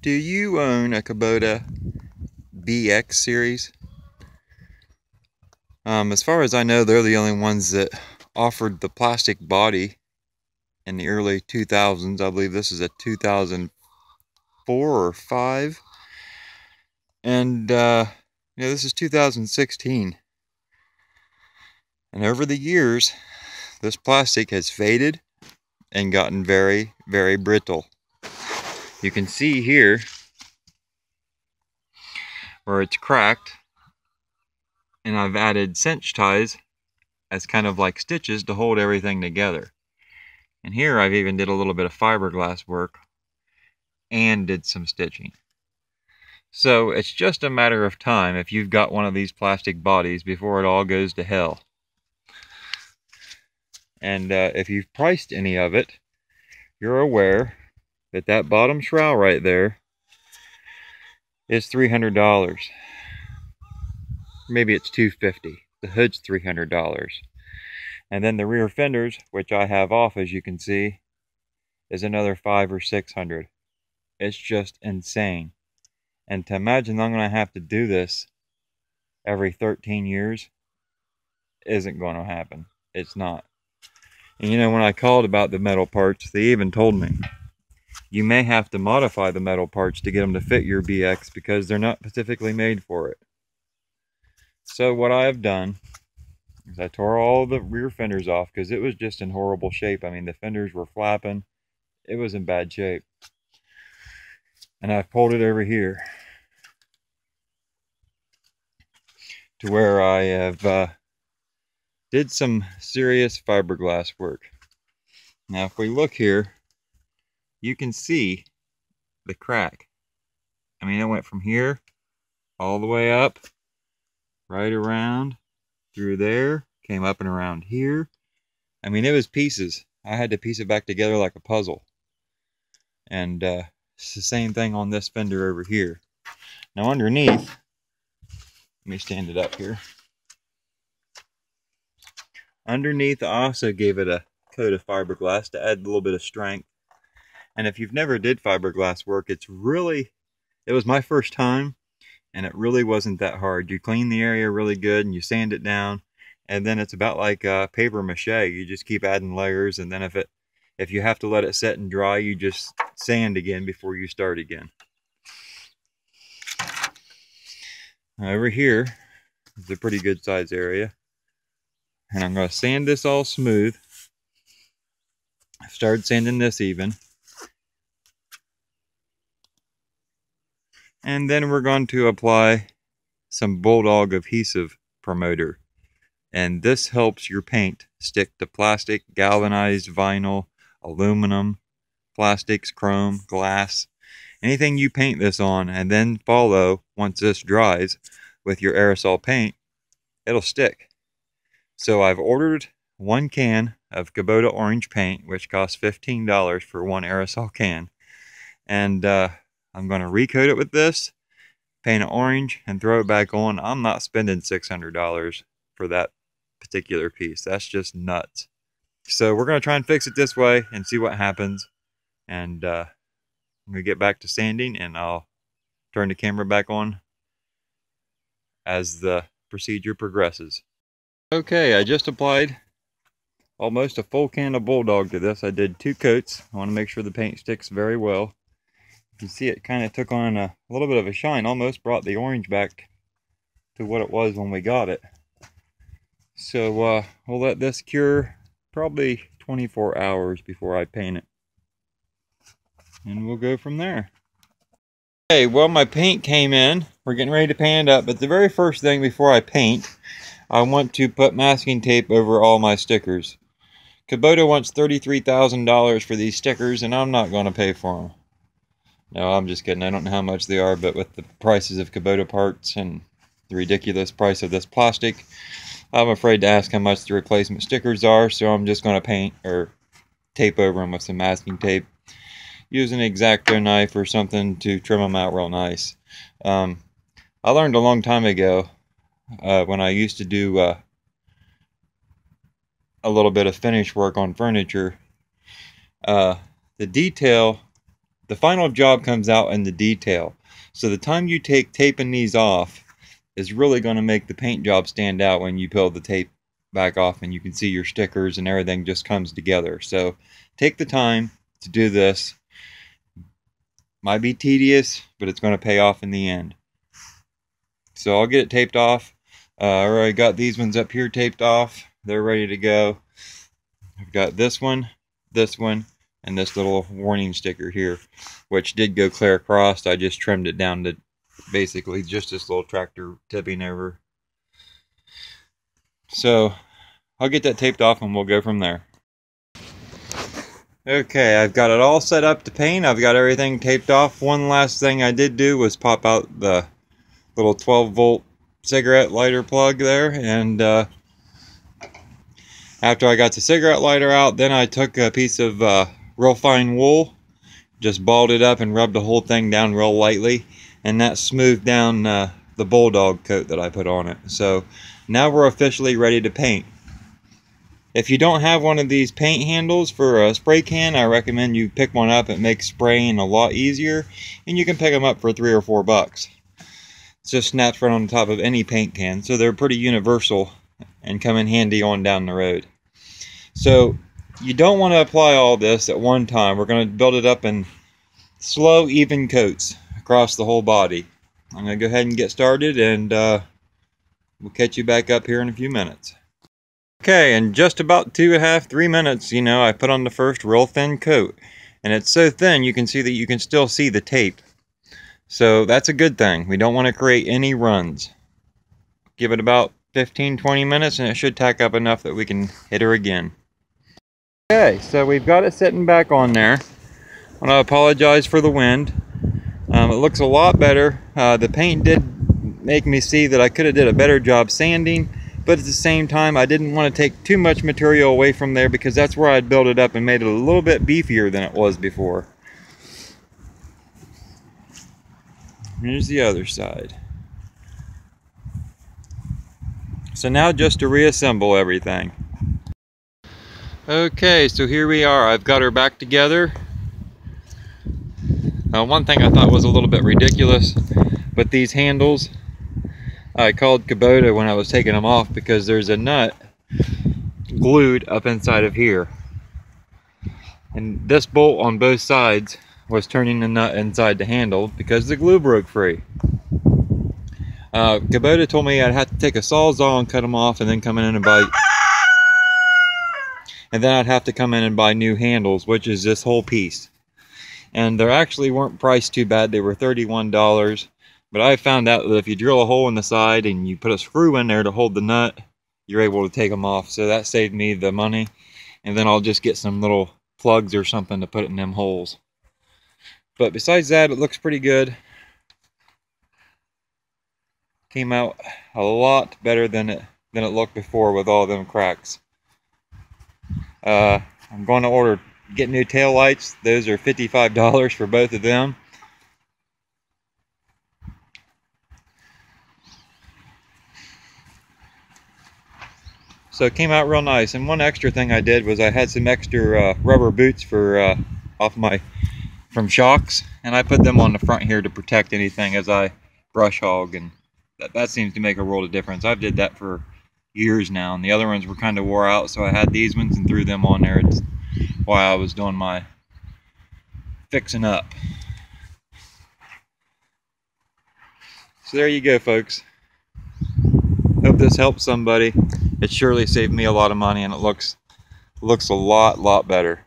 Do you own a Kubota BX series? As far as I know, they're the only ones that offered the plastic body in the early 2000s. I believe this is a 2004 or 5. And, this is 2016. And over the years, this plastic has faded and gotten very, very brittle. You can see here where it's cracked, and I've added cinch ties as kind of like stitches to hold everything together. And here I've even did a little bit of fiberglass work and did some stitching. So it's just a matter of time if you've got one of these plastic bodies before it all goes to hell. And if you've priced any of it, you're aware that that bottom shroud right there is $300. Maybe it's $250. The hood's $300. And then the rear fenders, which I have off, as you can see, is another $500 or $600. It's just insane. And to imagine I'm going to have to do this every 13 years isn't going to happen. It's not. And when I called about the metal parts, they even told me you may have to modify the metal parts to get them to fit your BX because they're not specifically made for it. So what I have done is I tore all the rear fenders off because it was just in horrible shape. I mean, the fenders were flapping. It was in bad shape. And I pulled it over here to where I have did some serious fiberglass work. Now, if we look here, you can see the crack. I mean, it went from here all the way up, right around through there, came up and around here. I mean, it was pieces. I had to piece it back together like a puzzle. And it's the same thing on this fender over here. Now underneath, let me stand it up here. Underneath, I also gave it a coat of fiberglass to add a little bit of strength. And if you've never did fiberglass work, it was my first time, and it really wasn't that hard. You clean the area really good and you sand it down, and then it's about like paper mache. You just keep adding layers, and then if you have to let it set and dry, you just sand again before you start again. Over here is a pretty good size area, and I'm going to sand this all smooth. I started sanding this even. And then we're going to apply some Bulldog adhesive promoter. And this helps your paint stick to plastic, galvanized vinyl, aluminum, plastics, chrome, glass, anything you paint this on, and then follow, once this dries, with your aerosol paint, it'll stick. So I've ordered 1 can of Kubota orange paint, which costs $15 for 1 aerosol can. And I'm going to recoat it with this, paint it orange, and throw it back on. I'm not spending $600 for that particular piece. That's just nuts. So we're going to try and fix it this way and see what happens. And I'm going to get back to sanding, and I'll turn the camera back on as the procedure progresses. Okay, I just applied almost a full can of Bulldog to this. I did 2 coats. I want to make sure the paint sticks very well. You see it kind of took on a little bit of a shine, almost brought the orange back to what it was when we got it. So we'll let this cure probably 24 hours before I paint it. And we'll go from there. Okay, well, my paint came in. We're getting ready to paint it up, but the very first thing before I paint, I want to put masking tape over all my stickers. Kubota wants $33,000 for these stickers, and I'm not going to pay for them. No, I'm just kidding. I don't know how much they are, but with the prices of Kubota parts and the ridiculous price of this plastic, I'm afraid to ask how much the replacement stickers are, so I'm just going to paint or tape over them with some masking tape. Use an X-Acto knife or something to trim them out real nice. I learned a long time ago when I used to do a little bit of finish work on furniture. The The final job comes out in the detail. So the time you take taping these off is really going to make the paint job stand out when you peel the tape back off and you can see your stickers and everything just comes together. So take the time to do this. Might be tedious, but it's going to pay off in the end. So I'll get it taped off. I already got these ones up here taped off. They're ready to go. I've got this one, and this little warning sticker here, which did go clear across. I just trimmed it down to basically just this little tractor tipping over. So I'll get that taped off and we'll go from there. Okay, I've got it all set up to paint. I've got everything taped off. One last thing I did do was pop out the little 12-volt cigarette lighter plug there, and after I got the cigarette lighter out, then I took a piece of real fine wool, just balled it up and rubbed the whole thing down real lightly, and that smoothed down the Bulldog coat that I put on it. So now we're officially ready to paint. If you don't have one of these paint handles for a spray can, I recommend you pick one up. It makes spraying a lot easier, and you can pick them up for $3 or $4. It just snaps right on the top of any paint can, so they're pretty universal and come in handy on down the road. So you don't want to apply all this at one time. We're going to build it up in slow, even coats across the whole body. I'm going to go ahead and get started, and we'll catch you back up here in a few minutes. Okay, in just about 2.5 to 3 minutes, I put on the first real thin coat, and it's so thin you can see that you can still see the tape. So that's a good thing. We don't want to create any runs. Give it about 15-20 minutes and it should tack up enough that we can hit her again. Okay, so we've got it sitting back on there. I want to apologize for the wind. It looks a lot better. The paint did make me see that I could have did a better job sanding, but at the same time I didn't want to take too much material away from there because that's where I'd built it up and made it a little bit beefier than it was before. Here's the other side. So now just to reassemble everything. Okay, so here we are. I've got her back together. One thing I thought was a little bit ridiculous, but these handles, I called Kubota when I was taking them off because there's a nut glued up inside of here. And this bolt on both sides was turning the nut inside the handle because the glue broke free. Kubota told me I'd have to take a Sawzall and cut them off and then come in and buy... And then I'd have to come in and buy new handles, which is this whole piece. And they actually weren't priced too bad. They were $31. But I found out that if you drill a hole in the side and you put a screw in there to hold the nut, you're able to take them off. So that saved me the money. And then I'll just get some little plugs or something to put in them holes. But besides that, it looks pretty good. Came out a lot better than it looked before with all them cracks. I'm going to get new tail lights. Those are $55 for both of them. So it came out real nice. And one extra thing I did was I had some extra rubber boots for from shocks, and I put them on the front here to protect anything as I brush hog, and that seems to make a world of difference. I've did that for years now, and the other ones were kind of wore out, so I had these ones and threw them on there. It's while I was doing my fixing up. So there you go, folks. Hope this helps somebody. It surely saved me a lot of money, and it looks a lot better.